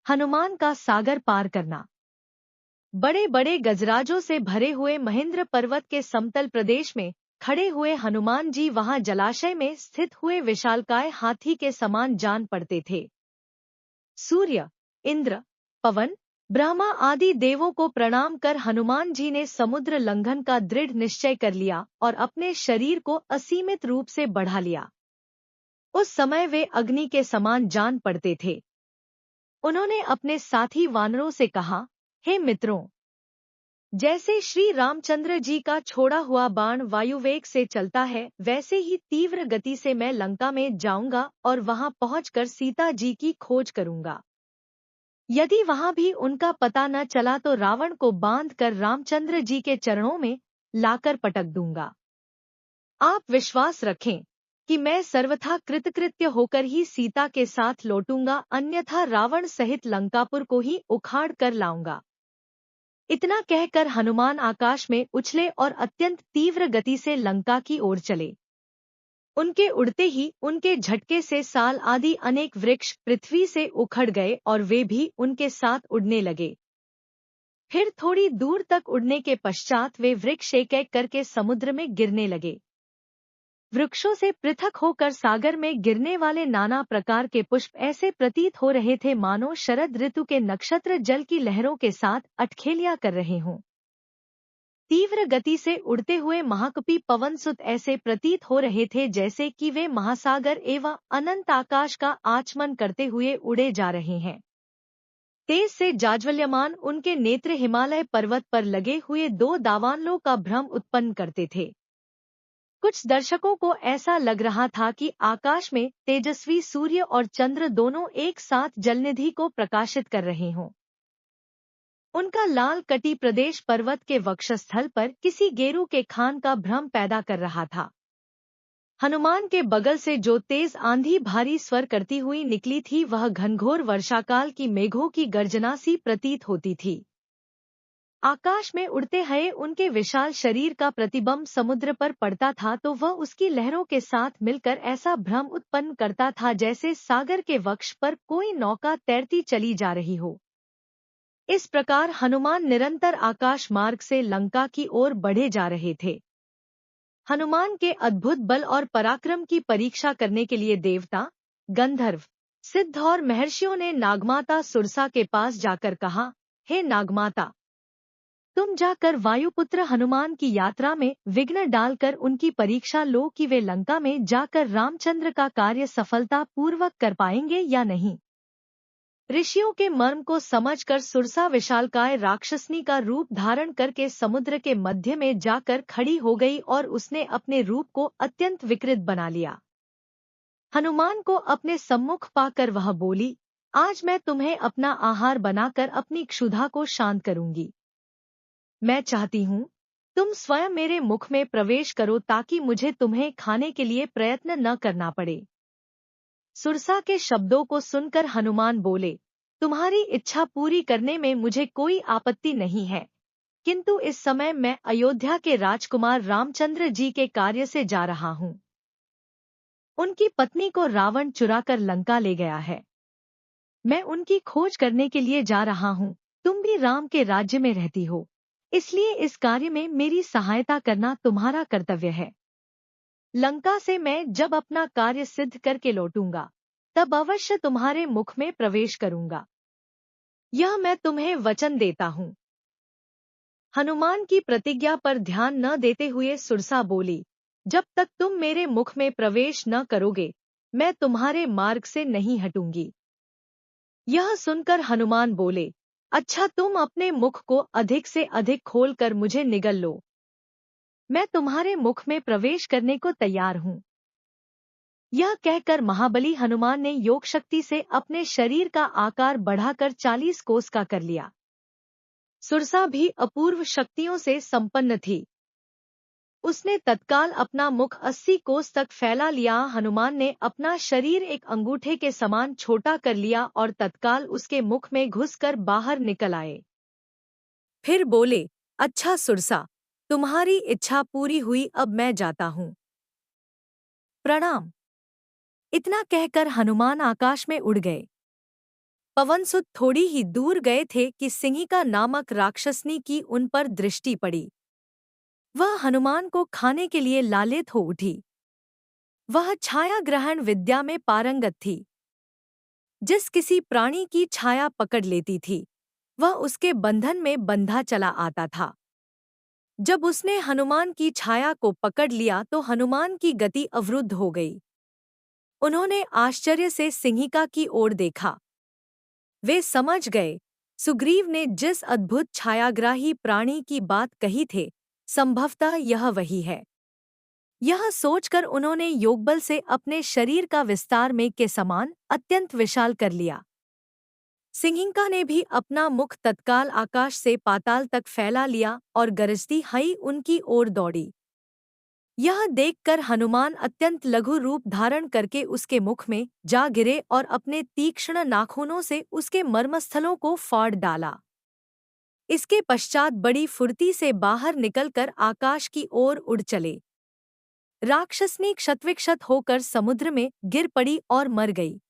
हनुमान का सागर पार करना। बड़े बड़े गजराजों से भरे हुए महेंद्र पर्वत के समतल प्रदेश में खड़े हुए हनुमान जी वहां जलाशय में स्थित हुए विशालकाय हाथी के समान जान पड़ते थे। सूर्य, इंद्र, पवन, ब्रह्मा आदि देवों को प्रणाम कर हनुमान जी ने समुद्र लंघन का दृढ़ निश्चय कर लिया और अपने शरीर को असीमित रूप से बढ़ा लिया। उस समय वे अग्नि के समान जान पड़ते थे। उन्होंने अपने साथी वानरों से कहा, हे मित्रों, जैसे श्री रामचंद्र जी का छोड़ा हुआ बाण वायुवेग से चलता है, वैसे ही तीव्र गति से मैं लंका में जाऊंगा और वहां पहुंचकर सीता जी की खोज करूंगा। यदि वहां भी उनका पता न चला तो रावण को बांधकर रामचंद्र जी के चरणों में लाकर पटक दूंगा। आप विश्वास रखें कि मैं सर्वथा कृतकृत्य होकर ही सीता के साथ लौटूंगा, अन्यथा रावण सहित लंकापुर को ही उखाड़ कर लाऊंगा। इतना कहकर हनुमान आकाश में उछले और अत्यंत तीव्र गति से लंका की ओर चले। उनके उड़ते ही उनके झटके से साल आदि अनेक वृक्ष पृथ्वी से उखड़ गए और वे भी उनके साथ उड़ने लगे। फिर थोड़ी दूर तक उड़ने के पश्चात वे वृक्ष एक एक करके समुद्र में गिरने लगे। वृक्षों से पृथक होकर सागर में गिरने वाले नाना प्रकार के पुष्प ऐसे प्रतीत हो रहे थे मानो शरद ऋतु के नक्षत्र जल की लहरों के साथ अटखेलियां कर रहे हों। तीव्र गति से उड़ते हुए महाकपि पवनसुत ऐसे प्रतीत हो रहे थे जैसे कि वे महासागर एवं अनंत आकाश का आचमन करते हुए उड़े जा रहे हैं। तेज से जाज्वल्यमान उनके नेत्र हिमालय पर्वत पर लगे हुए दो दावानलों का भ्रम उत्पन्न करते थे। कुछ दर्शकों को ऐसा लग रहा था कि आकाश में तेजस्वी सूर्य और चंद्र दोनों एक साथ जलनिधि को प्रकाशित कर रहे हों। उनका लाल कटी प्रदेश पर्वत के वक्षस्थल पर किसी गेरू के खान का भ्रम पैदा कर रहा था। हनुमान के बगल से जो तेज आंधी भारी स्वर करती हुई निकली थी वह घनघोर वर्षाकाल की मेघों की गर्जना सी प्रतीत होती थी। आकाश में उड़ते हुए उनके विशाल शरीर का प्रतिबिंब समुद्र पर पड़ता था तो वह उसकी लहरों के साथ मिलकर ऐसा भ्रम उत्पन्न करता था जैसे सागर के वक्ष पर कोई नौका तैरती चली जा रही हो। इस प्रकार हनुमान निरंतर आकाश मार्ग से लंका की ओर बढ़े जा रहे थे। हनुमान के अद्भुत बल और पराक्रम की परीक्षा करने के लिए देवता, गंधर्व, सिद्ध और महर्षियों ने नागमाता सुरसा के पास जाकर कहा, हे नागमाता, तुम जाकर वायुपुत्र हनुमान की यात्रा में विघ्न डालकर उनकी परीक्षा लो कि वे लंका में जाकर रामचंद्र का कार्य सफलता पूर्वक कर पाएंगे या नहीं। ऋषियों के मर्म को समझकर सुरसा विशालकाय राक्षसनी का रूप धारण करके समुद्र के मध्य में जाकर खड़ी हो गई और उसने अपने रूप को अत्यंत विकृत बना लिया। हनुमान को अपने सम्मुख पाकर वह बोली, आज मैं तुम्हें अपना आहार बनाकर अपनी क्षुधा को शांत करूंगी। मैं चाहती हूँ तुम स्वयं मेरे मुख में प्रवेश करो ताकि मुझे तुम्हें खाने के लिए प्रयत्न न करना पड़े। सुरसा के शब्दों को सुनकर हनुमान बोले, तुम्हारी इच्छा पूरी करने में मुझे कोई आपत्ति नहीं है, किंतु इस समय मैं अयोध्या के राजकुमार रामचंद्र जी के कार्य से जा रहा हूँ। उनकी पत्नी को रावण चुराकर लंका ले गया है। मैं उनकी खोज करने के लिए जा रहा हूँ। तुम भी राम के राज्य में रहती हो, इसलिए इस कार्य में मेरी सहायता करना तुम्हारा कर्तव्य है। लंका से मैं जब अपना कार्य सिद्ध करके लौटूंगा तब अवश्य तुम्हारे मुख में प्रवेश करूंगा। यह मैं तुम्हें वचन देता हूँ। हनुमान की प्रतिज्ञा पर ध्यान न देते हुए सुरसा बोली, जब तक तुम मेरे मुख में प्रवेश न करोगे मैं तुम्हारे मार्ग से नहीं हटूंगी। यह सुनकर हनुमान बोले, अच्छा तुम अपने मुख को अधिक से अधिक खोलकर मुझे निगल लो, मैं तुम्हारे मुख में प्रवेश करने को तैयार हूँ। यह कहकर महाबली हनुमान ने योग शक्ति से अपने शरीर का आकार बढ़ाकर 40 कोस का कर लिया। सुरसा भी अपूर्व शक्तियों से संपन्न थी। उसने तत्काल अपना मुख 80 कोस तक फैला लिया। हनुमान ने अपना शरीर एक अंगूठे के समान छोटा कर लिया और तत्काल उसके मुख में घुसकर बाहर निकल आए। फिर बोले, अच्छा सुरसा, तुम्हारी इच्छा पूरी हुई, अब मैं जाता हूँ। प्रणाम। इतना कहकर हनुमान आकाश में उड़ गए। पवनसुत थोड़ी ही दूर गए थे कि सिंहिका नामक राक्षसनी की उन पर दृष्टि पड़ी। वह हनुमान को खाने के लिए लालित हो उठी। वह छाया ग्रहण विद्या में पारंगत थी। जिस किसी प्राणी की छाया पकड़ लेती थी, वह उसके बंधन में बंधा चला आता था। जब उसने हनुमान की छाया को पकड़ लिया तो हनुमान की गति अवरुद्ध हो गई। उन्होंने आश्चर्य से सिंहिका की ओर देखा। वे समझ गए, सुग्रीव ने जिस अद्भुत छायाग्राही प्राणी की बात कही थी, संभवतः यह वही है। यह सोचकर उन्होंने योगबल से अपने शरीर का विस्तार मेघ के समान अत्यंत विशाल कर लिया। सिंहिका ने भी अपना मुख तत्काल आकाश से पाताल तक फैला लिया और गरजती हुई उनकी ओर दौड़ी। यह देखकर हनुमान अत्यंत लघु रूप धारण करके उसके मुख में जा गिरे और अपने तीक्ष्ण नाखूनों से उसके मर्मस्थलों को फाड़ डाला। इसके पश्चात बड़ी फुर्ती से बाहर निकलकर आकाश की ओर उड़ चले। राक्षसनी क्षतविक्षत होकर समुद्र में गिर पड़ी और मर गई।